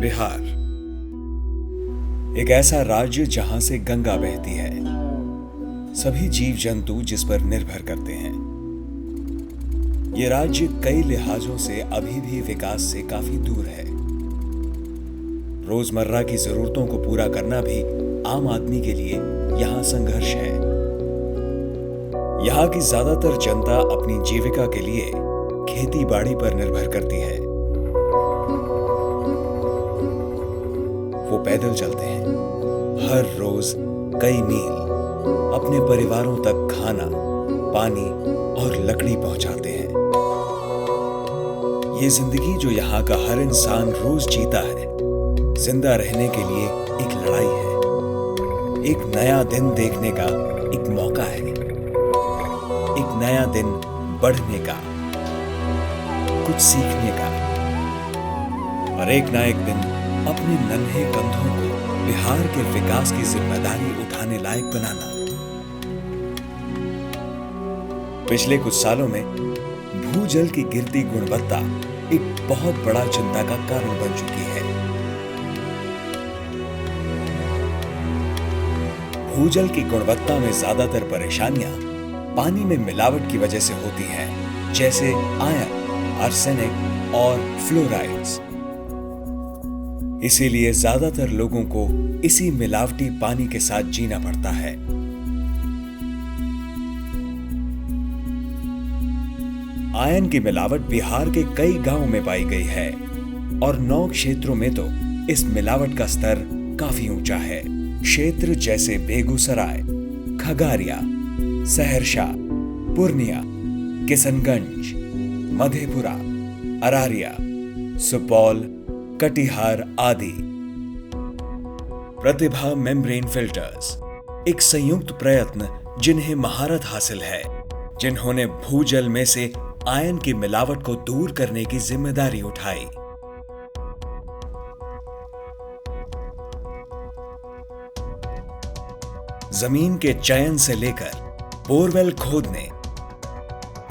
बिहार एक ऐसा राज्य जहां से गंगा बहती है। सभी जीव जंतु जिस पर निर्भर करते हैं। ये राज्य कई लिहाजों से अभी भी विकास से काफी दूर है। रोजमर्रा की जरूरतों को पूरा करना भी आम आदमी के लिए यहां संघर्ष है। यहां की ज्यादातर जनता अपनी जीविका के लिए खेती बाड़ी पर निर्भर करती है। वो पैदल चलते हैं, हर रोज कई मील अपने परिवारों तक खाना, पानी और लकड़ी पहुंचाते हैं। ये जिंदगी जो यहाँ का हर इंसान रोज जीता है, जिंदा रहने के लिए एक लड़ाई है, एक नया दिन देखने का एक मौका है, एक नया दिन बढ़ने का, कुछ सीखने का और एक ना एक दिन अपने नन्हे कंधों को बिहार के विकास की जिम्मेदारी उठाने लायक बनाना। पिछले कुछ सालों में भूजल की गिरती गुणवत्ता एक बहुत बड़ा चिंता का कारण बन चुकी है। भूजल की गुणवत्ता में ज्यादातर परेशानियां पानी में मिलावट की वजह से होती हैं, जैसे आयरन, आर्सेनिक और फ्लोराइड्स। इसीलिए ज्यादातर लोगों को इसी मिलावटी पानी के साथ जीना पड़ता है। आयरन की मिलावट बिहार के कई गांवों में पाई गई है और 9 क्षेत्रों में तो इस मिलावट का स्तर काफी ऊंचा है। क्षेत्र जैसे बेगूसराय, खगड़िया, सहरसा, पूर्णिया, किशनगंज, मधेपुरा, अरारिया, सुपौल, कटिहार आदि। प्रतिभा मेम्ब्रेन फिल्टर्स एक संयुक्त प्रयत्न जिन्हें महारत हासिल है, जिन्होंने भूजल में से आयरन की मिलावट को दूर करने की जिम्मेदारी उठाई। जमीन के चयन से लेकर बोरवेल खोदने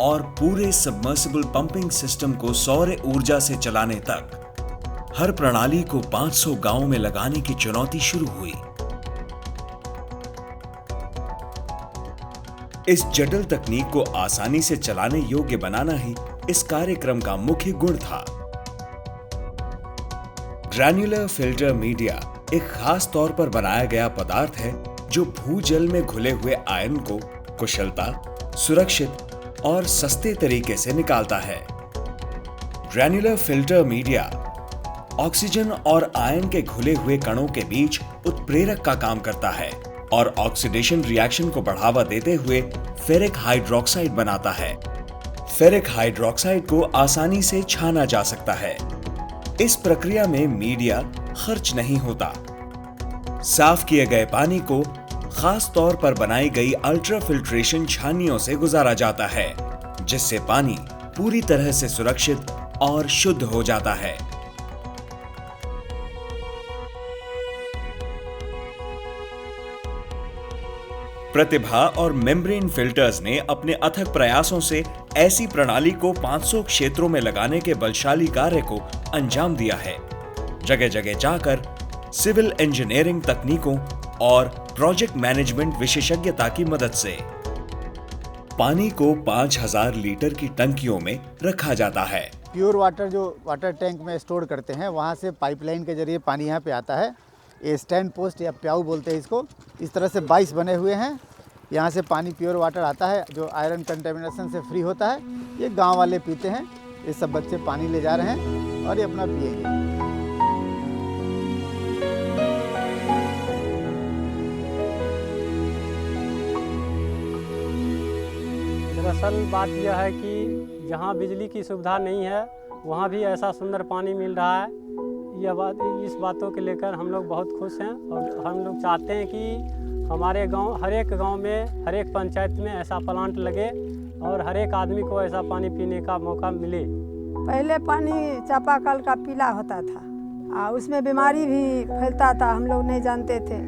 और पूरे सबमर्सिबल पंपिंग सिस्टम को सौर ऊर्जा से चलाने तक हर प्रणाली को 500 गांवों में लगाने की चुनौती शुरू हुई। इस जटिल तकनीक को आसानी से चलाने योग्य बनाना ही इस कार्यक्रम का मुख्य गुण था। ग्रैन्युलर फिल्टर मीडिया एक खास तौर पर बनाया गया पदार्थ है जो भूजल में घुले हुए आयरन को कुशलता, सुरक्षित और सस्ते तरीके से निकालता है। ग्रैन्युलर फिल्टर मीडिया ऑक्सीजन और आयरन के घुले हुए कणों के बीच उत्प्रेरक का काम करता है और ऑक्सीडेशन रिएक्शन को बढ़ावा देते हुए फेरिक हाइड्रोक्साइड बनाता है। फेरिक हाइड्रोक्साइड को आसानी से छाना जा सकता है। इस प्रक्रिया में मीडिया खर्च नहीं होता। साफ किए गए पानी को खास तौर पर बनाई गई अल्ट्रा फिल्ट्रेशन छानियों से गुजारा जाता है, जिससे पानी पूरी तरह से सुरक्षित और शुद्ध हो जाता है। प्रतिभा और मेम्ब्रेन फिल्टर्स ने अपने अथक प्रयासों से ऐसी प्रणाली को 500 क्षेत्रों में लगाने के बलशाली कार्य को अंजाम दिया है। जगह जगह जाकर सिविल इंजीनियरिंग तकनीकों और प्रोजेक्ट मैनेजमेंट विशेषज्ञता की मदद से पानी को 5000 लीटर की टंकियों में रखा जाता है। प्योर वाटर जो वाटर टैंक में स्टोर करते हैं, वहाँ से पाइपलाइन के जरिए पानी यहाँ पे आता है। ये स्टैंड पोस्ट या प्याऊ बोलते हैं इसको। इस तरह से 22 बने हुए हैं। यहाँ से पानी प्योर वाटर आता है जो आयरन कंटेमिनेशन से फ्री होता है। ये गांव वाले पीते हैं। ये सब बच्चे पानी ले जा रहे हैं और ये अपना पिएंगे। दरअसल बात यह है कि जहाँ बिजली की सुविधा नहीं है, वहाँ भी ऐसा सुंदर पानी मिल रहा है। इस बातों के लेकर हम लोग बहुत खुश हैं और हम लोग चाहते हैं कि हमारे गांव, हर एक गांव में, हर एक पंचायत में ऐसा प्लांट लगे और हर एक आदमी को ऐसा पानी पीने का मौका मिले। पहले पानी चापाकल का पीला होता था, उसमें बीमारी भी फैलता था। हम लोग नहीं जानते थे,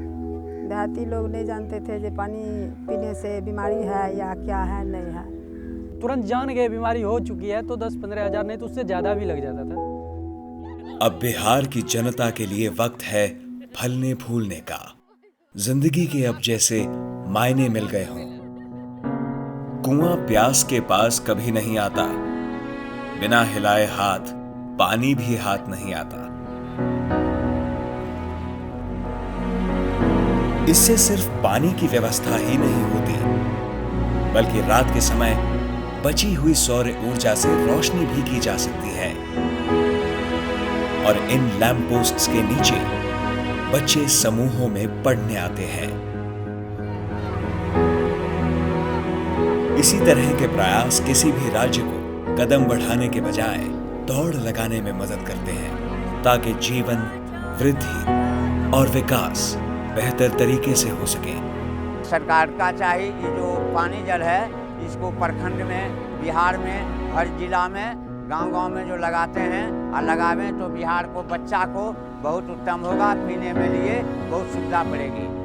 देहाती लोग नहीं जानते थे कि पानी पीने से बीमारी है या क्या है, नहीं है। तुरंत जान गए बीमारी हो चुकी है तो 10-15 हज़ार नहीं तो उससे ज़्यादा भी लग जाता था। अब बिहार की जनता के लिए वक्त है फलने फूलने का। जिंदगी के अब जैसे मायने मिल गए हों। कुआं प्यास के पास कभी नहीं आता, बिना हिलाए हाथ पानी भी हाथ नहीं आता। इससे सिर्फ पानी की व्यवस्था ही नहीं होती, बल्कि रात के समय बची हुई सौर ऊर्जा से रोशनी भी की जा सकती है। और इन लैंप पोस्ट्स के नीचे बच्चे समूहों में पढ़ने आते हैं। इसी तरह के प्रयास किसी भी राज्य को कदम बढ़ाने के बजाय दौड़ लगाने में मदद करते हैं, ताकि जीवन, वृद्धि और विकास बेहतर तरीके से हो सके। सरकार का चाहिए कि जो पानी जल है इसको प्रखंड में, बिहार में, हर जिला में, गांव-गांव में जो लगाते हैं और लगावें तो बिहार को, बच्चा को बहुत उत्तम होगा। पीने में लिए बहुत सुविधा पड़ेगी।